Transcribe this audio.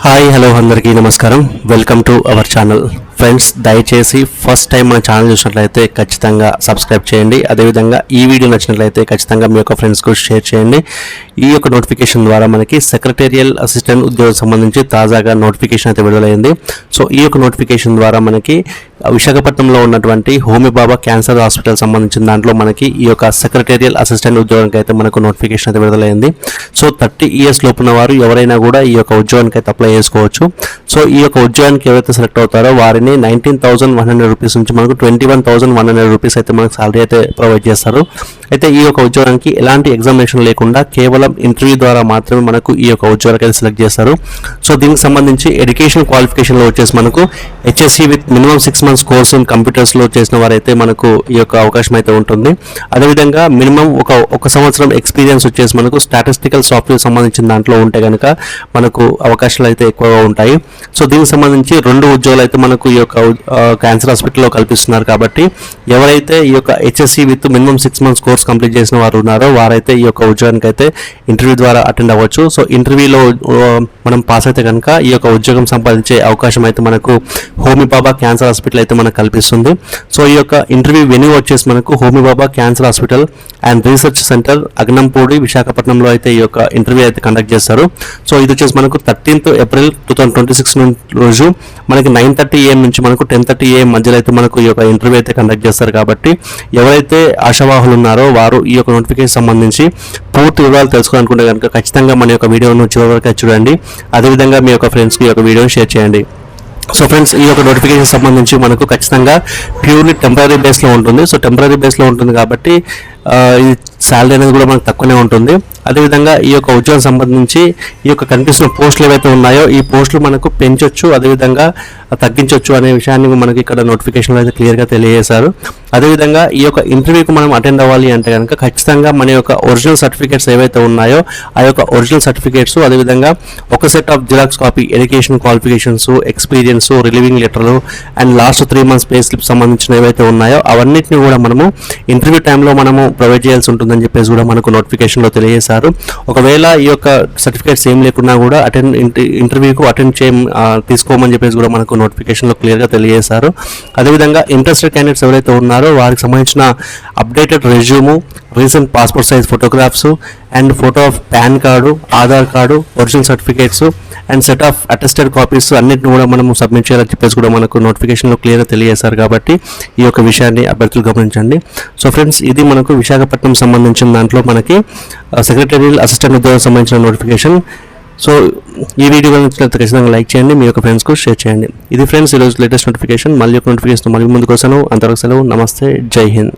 Hi hello అందరికీ నమస్కారం. Welcome to our channel. Friends, దయచేసి ఫస్ట్ టైం మన ఛానల్ చూసినట్లయితే ఖచ్చితంగా సబ్స్క్రైబ్ చేయండి. అదేవిధంగా ఈ వీడియో నచ్చినట్లయితే ఖచ్చితంగా మీ యొక్క ఫ్రెండ్స్కు షేర్ చేయండి. ఈ యొక్క నోటిఫికేషన్ ద్వారా మనకి సెక్రటేరియల్ అసిస్టెంట్ ఉద్యోగం సంబంధించి తాజాగా నోటిఫికేషన్ అయితే విడుదలైంది. సో ఈ యొక్క నోటిఫికేషన్ ద్వారా మనకి విశాఖపట్నంలో ఉన్నటువంటి హోమీ బాబా క్యాన్సర్ హాస్పిటల్ సంబంధించిన దాంట్లో మనకి ఈ యొక్క సెక్రటేరియల్ అసిస్టెంట్ ఉద్యోగానికి అయితే మనకు నోటిఫికేషన్ అయితే విడుదలైంది. సో 30 years లోపు ఉన్న వారు ఎవరైనా కూడా ఈ యొక్క ఉద్యోగానికి అయితే అప్లై చేసుకోవచ్చు. సో ఈ యొక్క ఉద్యోగానికి ఎవరైతే సెలెక్ట్ అవుతారో వారిని 19,100 రూపీస్ నుంచి మనకు 21,100 రూపీస్ అయితే మనకు సాలరీ అయితే ప్రొవైడ్ చేస్తారు. అయితే ఈ యొక్క ఉద్యోగానికి ఎలాంటి ఎగ్జామినేషన్ లేకుండా కేవలం ఇంటర్వ్యూ ద్వారా మాత్రమే మనకు ఈ యొక్క ఉద్యోగానికి అయితే సెలెక్ట్ చేస్తారు. సో దీనికి సంబంధించి ఎడ్యుకేషన్ క్వాలిఫికేషన్లో వచ్చేసి మనకు HSC with minimum 6 months course in కంప్యూటర్స్లో చేసిన వారైతే మనకు ఈ యొక్క అవకాశం అయితే ఉంటుంది. అదేవిధంగా మినిమం ఒక సంవత్సరం ఎక్స్పీరియన్స్ వచ్చేసి మనకు స్టాటిస్టికల్ సాఫ్ట్వేర్ సంబంధించిన దాంట్లో ఉంటే కనుక మనకు అవకాశాలు అయితే ఎక్కువగా ఉంటాయి. సో దీనికి సంబంధించి 2 ఉద్యోగాలు అయితే మనకు ఈ యొక్క క్యాన్సర్ హాస్పిటల్లో కల్పిస్తున్నారు. కాబట్టి ఎవరైతే ఈ యొక్క HSC with minimum 6 months course complete చేసిన వారు ఉన్నారో వారైతే ఈ యొక్క ఉద్యోగానికి అయితే ఇంటర్వ్యూ ద్వారా అటెండ్ అవ్వచ్చు. సో ఇంటర్వ్యూలో మనం పాస్ అయితే కనుక ఈ యొక్క ఉద్యోగం సంపాదించే అవకాశం అయితే మనకు హోమీ బాబా క్యాన్సర్ హాస్పిటల్ అయితే మనకు కల్పిస్తుంది. సో ఈ యొక్క ఇంటర్వ్యూ వెన్యూ వచ్చేసి మనకు Homi Bhabha cancer hospital and research centre Agnampudi విశాఖపట్నంలో అయితే ఈ యొక్క ఇంటర్వ్యూ అయితే కండక్ట్ చేస్తారు. సో ఇది వచ్చేసి మనకు 13th April 2026 రోజు మనకి 9:30 AM నుంచి మనకు 10:30 AM మధ్యలో అయితే మనకు ఈ యొక్క ఇంటర్వ్యూ అయితే కండక్ట్ చేస్తారు. కాబట్టి ఎవరైతే ఆశావాహులు ఉన్నారో వారు ఈ యొక్క నోటిఫికేషన్ సంబంధించి పూర్తి వివరాలు తెలుసుకోవాలనుకుంటే కనుక ఖచ్చితంగా మన యొక్క వీడియోను చివరి వరకు చూడండి. అదేవిధంగా మీ యొక్క ఫ్రెండ్స్కి ఈ యొక్క వీడియోని షేర్ చేయండి. సో ఫ్రెండ్స్, ఈ యొక్క నోటిఫికేషన్ సంబంధించి మనకు ఖచ్చితంగా ప్యూర్లీ టెంపరీ బేస్లో ఉంటుంది. సో టెంపరీ బేస్లో ఉంటుంది కాబట్టి ఈ శాలరీ అనేది కూడా మనకు తక్కువనే ఉంటుంది. అదేవిధంగా ఈ యొక్క ఉద్యోగం సంబంధించి ఈ యొక్క కనిపిస్తున్న పోస్టులు ఏవైతే ఉన్నాయో ఈ పోస్టులు మనకు పెంచొచ్చు, అదేవిధంగా తగ్గించవచ్చు అనే విషయాన్ని మనకి ఇక్కడ నోటిఫికేషన్లో అయితే క్లియర్గా తెలియజేశారు. అదేవిధంగా ఈ యొక్క ఇంటర్వ్యూకి మనం అటెండ్ అవ్వాలి అంటే కనుక ఖచ్చితంగా మన యొక్క ఒరిజినల్ సర్టిఫికేట్స్ ఏవైతే ఉన్నాయో ఆ యొక్క ఒరిజినల్ సర్టిఫికేట్స్, అదేవిధంగా ఒక set of xerox copy education qualifications, experience, relieving లెటర్లు and last 3 months pay slip సంబంధించిన ఏవైతే ఉన్నాయో అవన్నిటిని కూడా మనము ఇంటర్వ్యూ టైంలో మనము ప్రొవైడ్ చేయాల్సి ఉంటుందని చెప్పేసి కూడా మనకు నోటిఫికేషన్లో తెలియజేశారు. ఒకవేళ ఈ యొక్క సర్టిఫికేట్స్ ఏం లేకున్నా కూడా ఇంటర్వ్యూకు అటెండ్ తీసుకోమని చెప్పేసి కూడా మనకు నోటిఫికేషన్లో క్లియర్గా తెలియజేశారు. అదేవిధంగా ఇంట్రెస్టెడ్ క్యాండిడేట్స్ ఎవరైతే ఉన్నారో వారికి సంబంధించిన updated resume, recent passport size photographs and photo of pan card, Aadhaar card, original certificates and set of attested copies అన్నిటిని కూడా మనము సబ్మిట్ చేయాలని చెప్పేసి కూడా మనకు నోటిఫికేషన్లో క్లియర్గా తెలియజేశారు. కాబట్టి ఈ యొక్క విషయాన్ని అభ్యర్థులు గమనించండి. సో ఫ్రెండ్స్, ఇది మనకు విశాఖపట్నం సంబంధించిన దాంట్లో మనకి సెక్రటేరియల్ అసిస్టెంట్ ఉద్యోగం సంబంధించిన నోటిఫికేషన్. సో ఈ వీడియో నచ్చినట్లయితే ఖచ్చితంగా లైక్ చేయండి, మీ యొక్క ఫ్రెండ్స్కు షేర్ చేయండి. ఇది ఫ్రెండ్స్ ఈరోజు లేటెస్ట్ నోటిఫికేషన్. మళ్ళీ ఒక నోటిఫికేషన్ మళ్ళీ ముందుకు వస్తాను. అంతవరకు సెలవు. నమస్తే, జై హింద్.